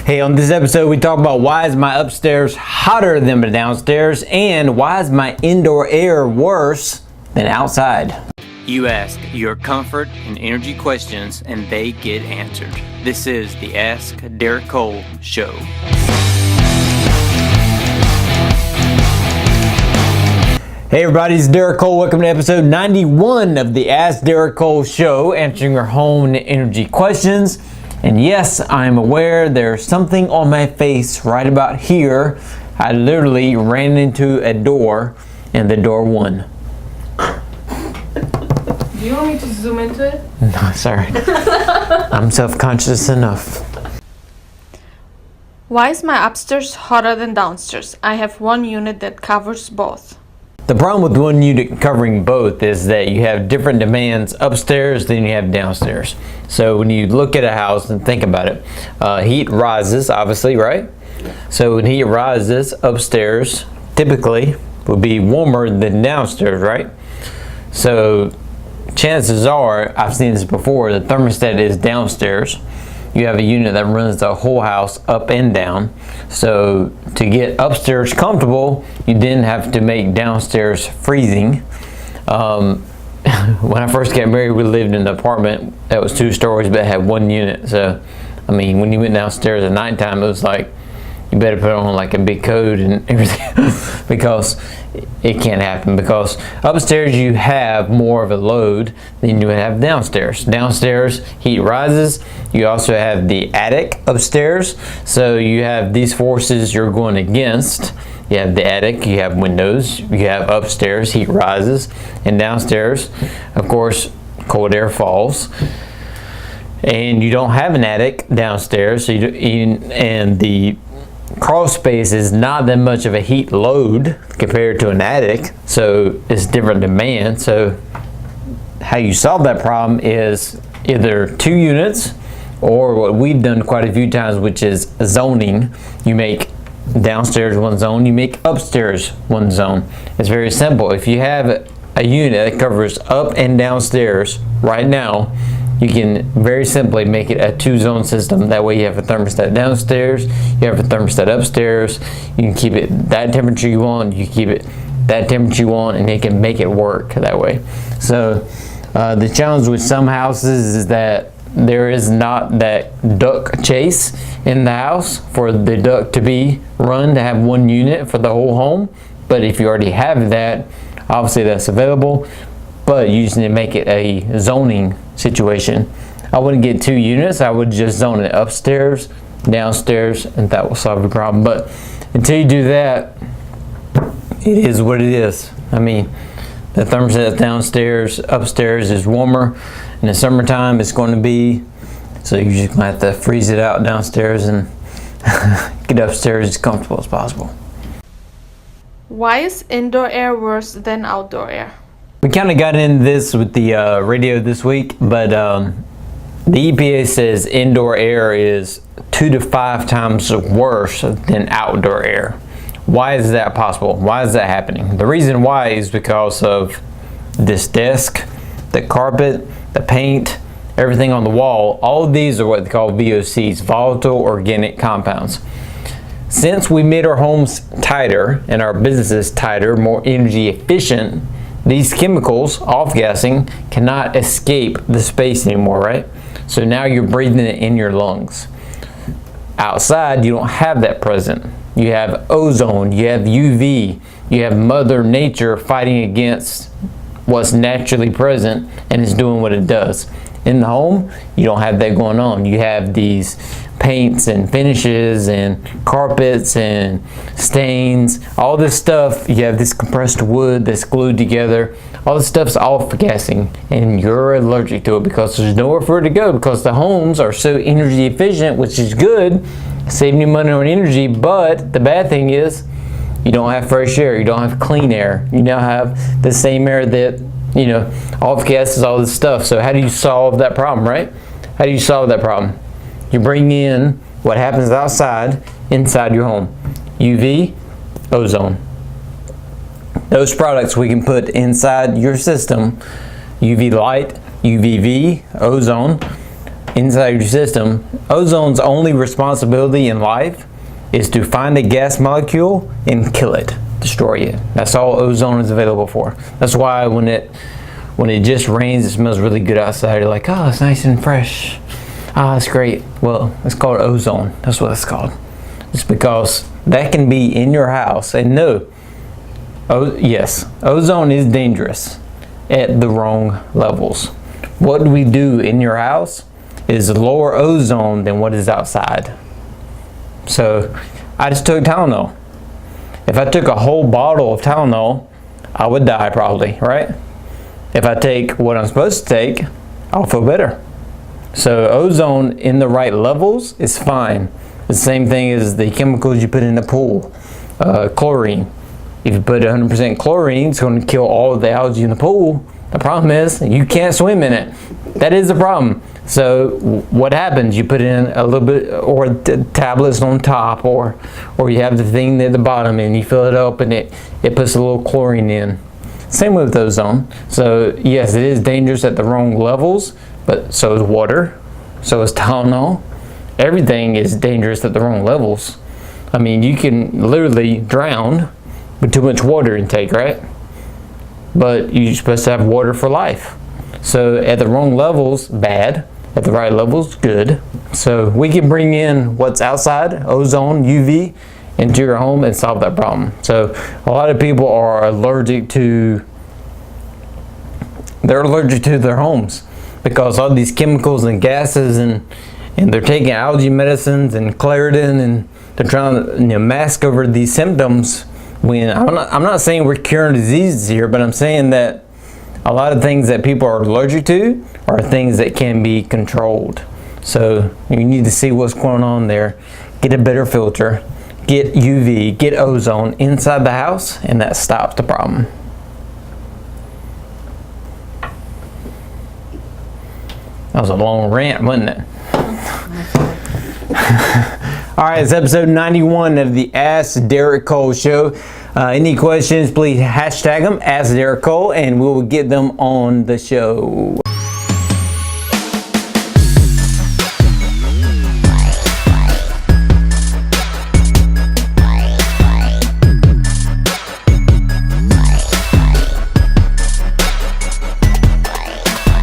Hey, on this episode we talk about why is my upstairs hotter than my downstairs and why is my indoor air worse than outside. You ask your comfort and energy questions and they get answered. This is the Ask Derek Cole Show. Hey everybody, it's Derek Cole. Welcome to episode 91 of the Ask Derek Cole Show, answering your home and energy questions. And yes, I'm aware there's something on my face right about here. I literally ran into a door and the door won. Do you want me to zoom into it? No, sorry. I'm self-conscious enough. Why is my upstairs hotter than downstairs? I have one unit that covers both. The problem with one unit covering both is that you have different demands upstairs than you have downstairs. So when you look at a house and think about it, heat rises, obviously, right? So when heat rises, upstairs typically will be warmer than downstairs, right? So chances are, I've seen this before, the thermostat is downstairs. You have a unit that runs the whole house up and down. So to get upstairs comfortable, you then have to make downstairs freezing. When I first got married, we lived in an apartment that was 2 stories but had 1 unit. So, I mean, when you went downstairs at nighttime, it was like, you better put on like a big coat and everything because it can't happen, because upstairs you have more of a load than you would have downstairs. Downstairs heat rises. You also have the attic upstairs, so you have these forces you're going against. You have the attic, you have windows, you have upstairs heat rises, and downstairs of course cold air falls. And you don't have an attic downstairs, so and the crawl space is not that much of a heat load compared to an attic, so it's different demand. So how you solve that problem is either 2 units, or what we've done quite a few times, which is zoning. You make downstairs one zone, you make upstairs one zone. It's very simple. If you have a unit that covers up and downstairs right now, you can very simply make it a 2-zone system. That way you have a thermostat downstairs, you have a thermostat upstairs. You can keep it that temperature you want, you keep it that temperature you want, and it can make it work that way. So the challenge with some houses is that there is not that duct chase in the house for the duct to be run to have 1 unit for the whole home. But if you already have that, obviously that's available. But you just need to make it a zoning situation. I wouldn't get 2 units. I would just zone it upstairs, downstairs, and that will solve the problem. But until you do that, it is what it is. I mean, the thermostat downstairs, upstairs is warmer. In the summertime, it's going to be, so you just might have to freeze it out downstairs and get upstairs as comfortable as possible. Why is indoor air worse than outdoor air? We kind of got into this with the radio this week, but the EPA says indoor air is 2 to 5 times worse than outdoor air. Why is that possible? Why is that happening? The reason why is because of this desk, the carpet, the paint, everything on the wall. All of these are what they call VOCs, volatile organic compounds. Since we made our homes tighter and our businesses tighter, more energy efficient, these chemicals, off-gassing, cannot escape the space anymore, right? So now you're breathing it in your lungs. Outside, you don't have that present. You have ozone, you have UV, you have Mother Nature fighting against what's naturally present and it's doing what it does. In the home, you don't have that going on. You have these paints and finishes and carpets and stains, all this stuff. You have this compressed wood that's glued together. All this stuff's off-gassing and you're allergic to it because there's nowhere for it to go, because the homes are so energy efficient, which is good, saving you money on energy. But the bad thing is you don't have fresh air, you don't have clean air. You now have the same air that, you know, off gases, all this stuff. So how do you solve that problem, right? How do you solve that problem? You bring in what happens outside, inside your home. UV, ozone. Those products we can put inside your system. UV light, UVV, ozone. inside your system, ozone's only responsibility in life is to find a gas molecule and kill it, destroy it. That's all ozone is available for. That's why when it just rains, it smells really good outside. You're like, oh, it's nice and fresh. Ah, it's great. Well, it's called ozone. That's what it's called. It's because that can be in your house. And no, yes, ozone is dangerous at the wrong levels. What we do in your house is lower ozone than what is outside. So I just took Tylenol. If I took a whole bottle of Tylenol, I would die probably, right? If I take what I'm supposed to take, I'll feel better. So ozone in the right levels is fine. The same thing as the chemicals you put in the pool. Chlorine. If you put 100% chlorine, it's going to kill all of the algae in the pool. The problem is you can't swim in it. That is the problem. So what happens? You put in a little bit, or tablets on top, or you have the thing at the bottom, and you fill it up, and it puts a little chlorine in. Same with ozone. So yes, it is dangerous at the wrong levels, but so is water, so is Tylenol. Everything is dangerous at the wrong levels. I mean, you can literally drown with too much water intake, right? But you're supposed to have water for life. So at the wrong levels, bad. At the right levels, good. So we can bring in what's outside, ozone, UV, into your home and solve that problem. So a lot of people are allergic to their homes because all these chemicals and gases, and they're taking algae medicines and Claritin, and they're trying to mask over these symptoms. When I'm not saying we're curing diseases here, but I'm saying that a lot of things that people are allergic to are things that can be controlled. So you need to see what's going on there. Get a better filter, get UV, get ozone inside the house, and that stops the problem. That was a long rant, wasn't it? All right, it's episode 91 of the Ask Derek Cole Show. Any questions, please hashtag them, Ask Derek Cole, and we'll get them on the show.